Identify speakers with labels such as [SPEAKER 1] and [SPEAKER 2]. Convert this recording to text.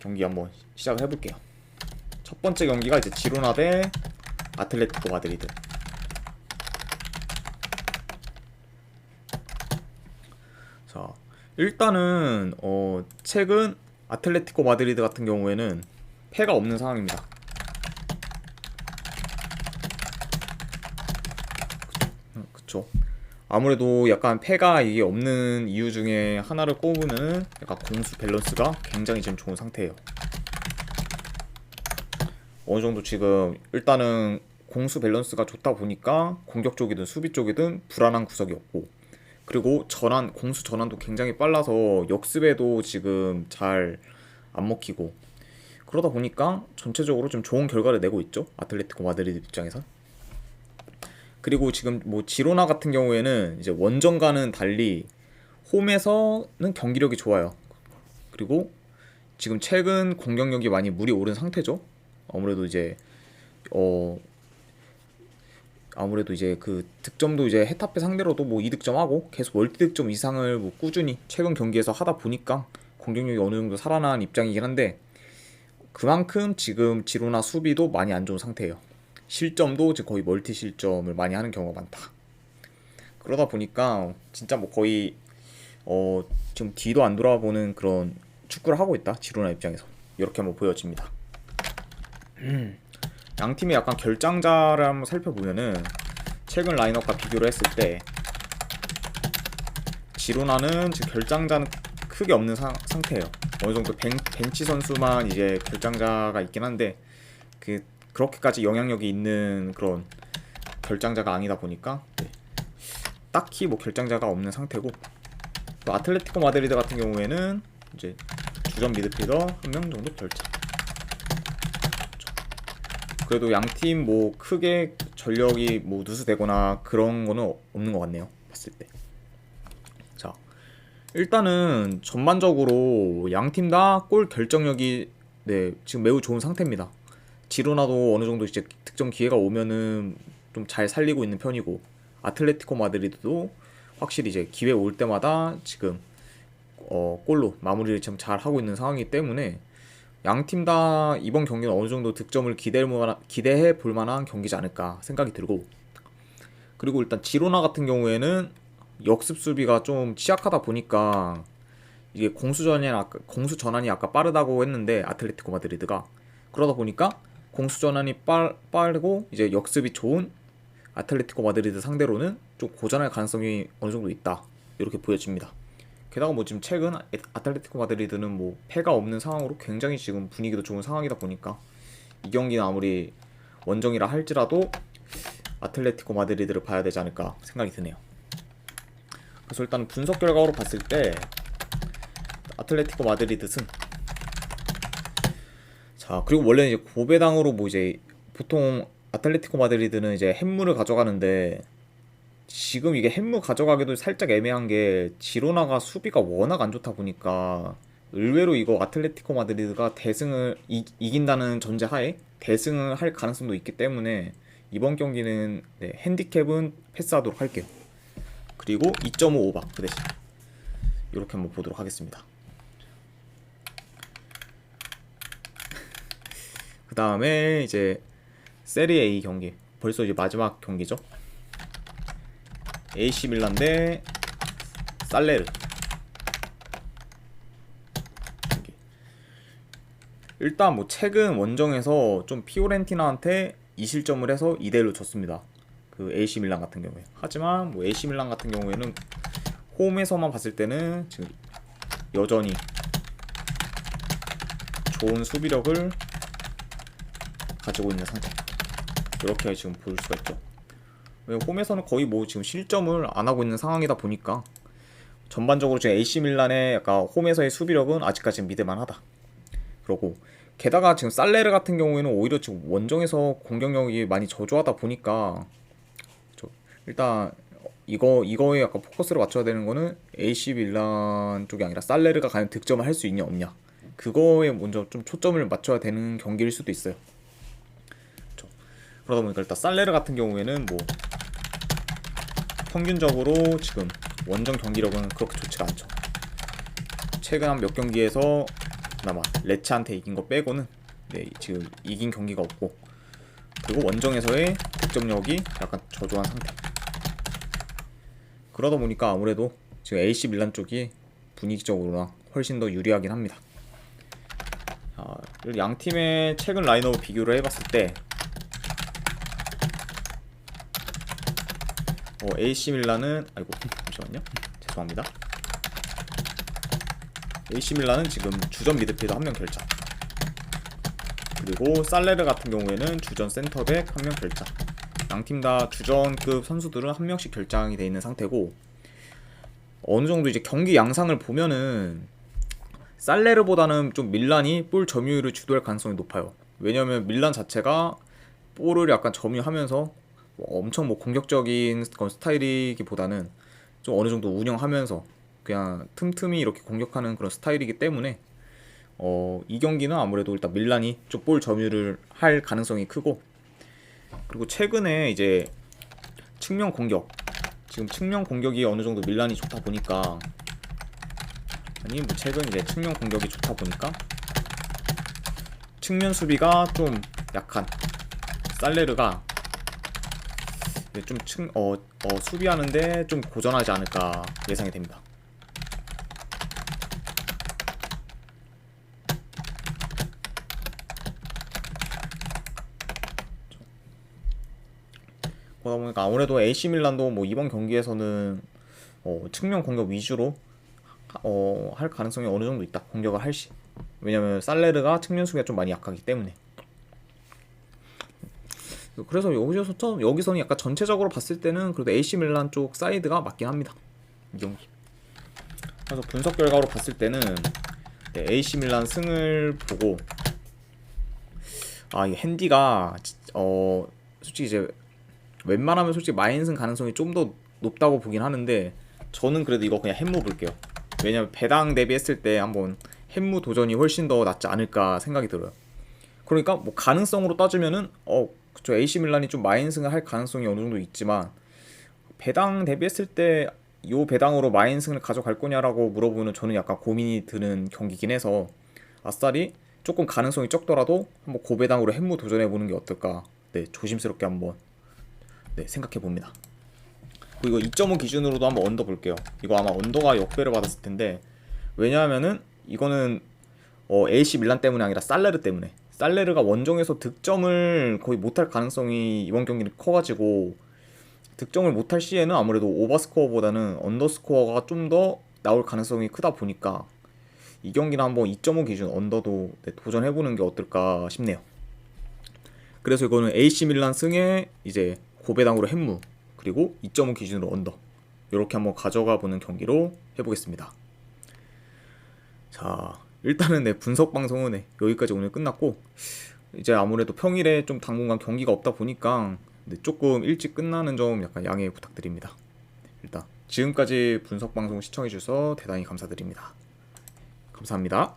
[SPEAKER 1] 경기 한번 시작을 해볼게요. 첫 번째 경기가 이제 지로나 대 아틀레티코 마드리드. 자, 일단은 최근 아틀레티코 마드리드 같은 경우에는 패가 없는 상황입니다. 그쵸. 아무래도 약간 패가 이게 없는 이유 중에 하나를 꼽으면 약간 공수 밸런스가 굉장히 지금 좋은 상태예요. 어느 정도 지금 일단은 공수 밸런스가 좋다 보니까 공격 쪽이든 수비 쪽이든 불안한 구석이 없고, 그리고 공수 전환도 굉장히 빨라서 역습에도 지금 잘 안 먹히고, 그러다 보니까 전체적으로 좀 좋은 결과를 내고 있죠, 아틀레티코 마드리드 입장에서. 그리고 지금 뭐 지로나 같은 경우에는 이제 원정과는 달리 홈에서는 경기력이 좋아요. 그리고 지금 최근 공격력이 많이 물이 오른 상태죠. 아무래도 이제 그 득점도 이제 헤타페 상대로도 뭐 2득점하고 계속 멀티 득점 이상을 뭐 꾸준히 최근 경기에서 하다 보니까 공격력이 어느 정도 살아난 입장이긴 한데, 그만큼 지금 지로나 수비도 많이 안 좋은 상태예요. 실점도 지금 거의 멀티 실점을 많이 하는 경우가 많다. 그러다 보니까 진짜 뭐 거의 지금 뒤도 안 돌아보는 그런 축구를 하고 있다, 지로나 입장에서. 이렇게 한번 보여집니다. 양 팀의 약간 결장자를 한번 살펴보면은 최근 라인업과 비교를 했을 때 지로나는 지금 결장자는 크게 없는 상태예요. 어느 정도 벤치 선수만 이제 결장자가 있긴 한데 그렇게까지 영향력이 있는 그런 결장자가 아니다 보니까 딱히 뭐 결장자가 없는 상태고, 또 아틀레티코 마드리드 같은 경우에는 이제 주전 미드필더 한 명 정도 결장. 그래도 양 팀 뭐 크게 전력이 뭐 누수되거나 그런 거는 없는 것 같네요, 봤을 때. 자, 일단은 전반적으로 양 팀 다 골 결정력이 지금 매우 좋은 상태입니다. 지로나도 어느 정도 이제 득점 기회가 오면은 좀 잘 살리고 있는 편이고, 아틀레티코 마드리드도 확실히 이제 기회 올 때마다 지금 골로 마무리를 좀 잘 하고 있는 상황이기 때문에 양 팀 다 이번 경기는 어느 정도 득점을 기대해 볼 만한 경기지 않을까 생각이 들고, 그리고 일단 지로나 같은 경우에는 역습 수비가 좀 취약하다 보니까 이게 공수 전환이 아까 빠르다고 했는데 아틀레티코 마드리드가, 그러다 보니까 공수 전환이 빠르고 이제 역습이 좋은 아틀레티코 마드리드 상대로는 좀 고전할 가능성이 어느 정도 있다, 이렇게 보여집니다. 게다가 뭐 지금 최근 아틀레티코 마드리드는 뭐 패가 없는 상황으로 굉장히 지금 분위기도 좋은 상황이다 보니까 이 경기는 아무리 원정이라 할지라도 아틀레티코 마드리드를 봐야 되지 않을까 생각이 드네요. 그래서 일단 분석 결과로 봤을 때 아틀레티코 마드리드 승. 자, 그리고 원래 이제 고배당으로 뭐 이제 보통 아틀레티코 마드리드는 이제 햄물을 가져가는데, 지금 이게 햄물 가져가기도 살짝 애매한 게 지로나가 수비가 워낙 안 좋다 보니까 의외로 이거 아틀레티코 마드리드가 이긴다는 전제하에 대승을 할 가능성도 있기 때문에 이번 경기는 핸디캡은 패스하도록 할게요. 그리고 2.5 오바 그 대신 이렇게 한번 보도록 하겠습니다. 그 다음에 이제 세리에 A 경기, 벌써 이제 마지막 경기죠. AC 밀란 대 살레르. 일단 뭐 최근 원정에서 좀 피오렌티나한테 2실점을 해서 2대1로 졌습니다, 그 AC 밀란 같은 경우에. 하지만 뭐 AC 밀란 같은 경우에는 홈에서만 봤을 때는 지금 여전히 좋은 수비력을 가지고 있는 상태, 이렇게 지금 볼 수가 있죠. 홈에서는 거의 뭐 지금 실점을 안 하고 있는 상황이다 보니까 전반적으로 지금 AC 밀란의 약간 홈에서의 수비력은 아직까지 믿을만하다. 그리고 게다가 지금 살레르 같은 경우에는 오히려 지금 원정에서 공격력이 많이 저조하다 보니까 일단 이거에 약간 포커스를 맞춰야 되는 거는 AC 밀란 쪽이 아니라 살레르가 과연 득점을 할 수 있냐 없냐, 그거에 먼저 좀 초점을 맞춰야 되는 경기일 수도 있어요. 그러다 보니까 일단 살레르 같은 경우에는 뭐 평균적으로 지금 원정 경기력은 그렇게 좋지가 않죠. 최근 한 몇 경기에서 그나마 레츠한테 이긴 거 빼고는 네, 지금 이긴 경기가 없고, 그리고 원정에서의 득점력이 약간 저조한 상태. 그러다 보니까 아무래도 지금 AC 밀란 쪽이 분위기적으로나 훨씬 더 유리하긴 합니다. 양 팀의 최근 라인업 비교를 해봤을 때 AC 밀란은 잠시만요. 죄송합니다. AC 밀란은 지금 주전 미드필더 1명 결장, 그리고 살레르 같은 경우에는 주전 센터백 1명 결장. 양팀 다 주전급 선수들은 1명씩 결장이 돼 있는 상태고, 어느 정도 이제 경기 양상을 보면은 살레르보다는 좀 밀란이 볼 점유율을 주도할 가능성이 높아요. 왜냐면 밀란 자체가 볼을 약간 점유하면서 엄청 공격적인 그런 스타일이기보다는 좀 어느 정도 운영하면서 그냥 틈틈이 이렇게 공격하는 그런 스타일이기 때문에 이 경기는 아무래도 일단 밀란이 좀 볼 점유를 할 가능성이 크고, 그리고 최근에 이제 측면 공격, 지금 측면 공격이 어느 정도 밀란이 좋다 보니까, 최근 이제 측면 공격이 좋다 보니까 측면 수비가 좀 약한 살레르가 좀 수비하는데 좀 고전하지 않을까 예상이 됩니다. 그러다 보니까 아무래도 AC 밀란도 이번 경기에서는 측면 공격 위주로 할 가능성이 어느 정도 있다. 공격을 할 시. 왜냐면 살레르가 측면 수비가 좀 많이 약하기 때문에. 그래서 여기서는 약간 전체적으로 봤을 때는 그래도 AC 밀란 쪽 사이드가 맞긴 합니다, 이 경기. 그래서 분석 결과로 봤을 때는 네, AC 밀란 승을 보고, 이 핸디가 솔직히 이제 웬만하면 솔직히 마인승 가능성이 좀 더 높다고 보긴 하는데, 저는 그래도 이거 그냥 햄무 볼게요. 왜냐면 배당 대비했을 때 한번 햄무 도전이 훨씬 더 낫지 않을까 생각이 들어요. 그러니까 가능성으로 따지면은 그쵸, AC 밀란이 좀 마인승을 할 가능성이 어느 정도 있지만, 배당 대비했을 때 요 배당으로 마인승을 가져갈 거냐라고 물어보면 저는 약간 고민이 드는 경기긴 해서, 아싸리 조금 가능성이 적더라도 한번 고배당으로 햄무 도전해보는 게 어떨까, 네, 조심스럽게 한번 생각해 봅니다. 그리고 2.5 기준으로도 한번 언더 볼게요. 이거 아마 언더가 역배를 받았을 텐데, 왜냐하면은 이거는 AC 밀란 때문이 아니라 살레르 때문에, 살레르가 원정에서 득점을 거의 못할 가능성이 이번 경기는 커가지고, 득점을 못할 시에는 아무래도 오버스코어보다는 언더스코어가 좀 더 나올 가능성이 크다 보니까 이 경기는 한번 2.5 기준 언더도 도전해보는 게 어떨까 싶네요. 그래서 이거는 AC 밀란 승에 이제 고배당으로 햄무, 그리고 2.5 기준으로 언더, 이렇게 한번 가져가 보는 경기로 해보겠습니다. 자, 일단은 분석 방송은 여기까지 오늘 끝났고, 이제 아무래도 평일에 좀 당분간 경기가 없다 보니까 조금 일찍 끝나는 점 약간 양해 부탁드립니다. 일단 지금까지 분석 방송 시청해 주셔서 대단히 감사드립니다. 감사합니다.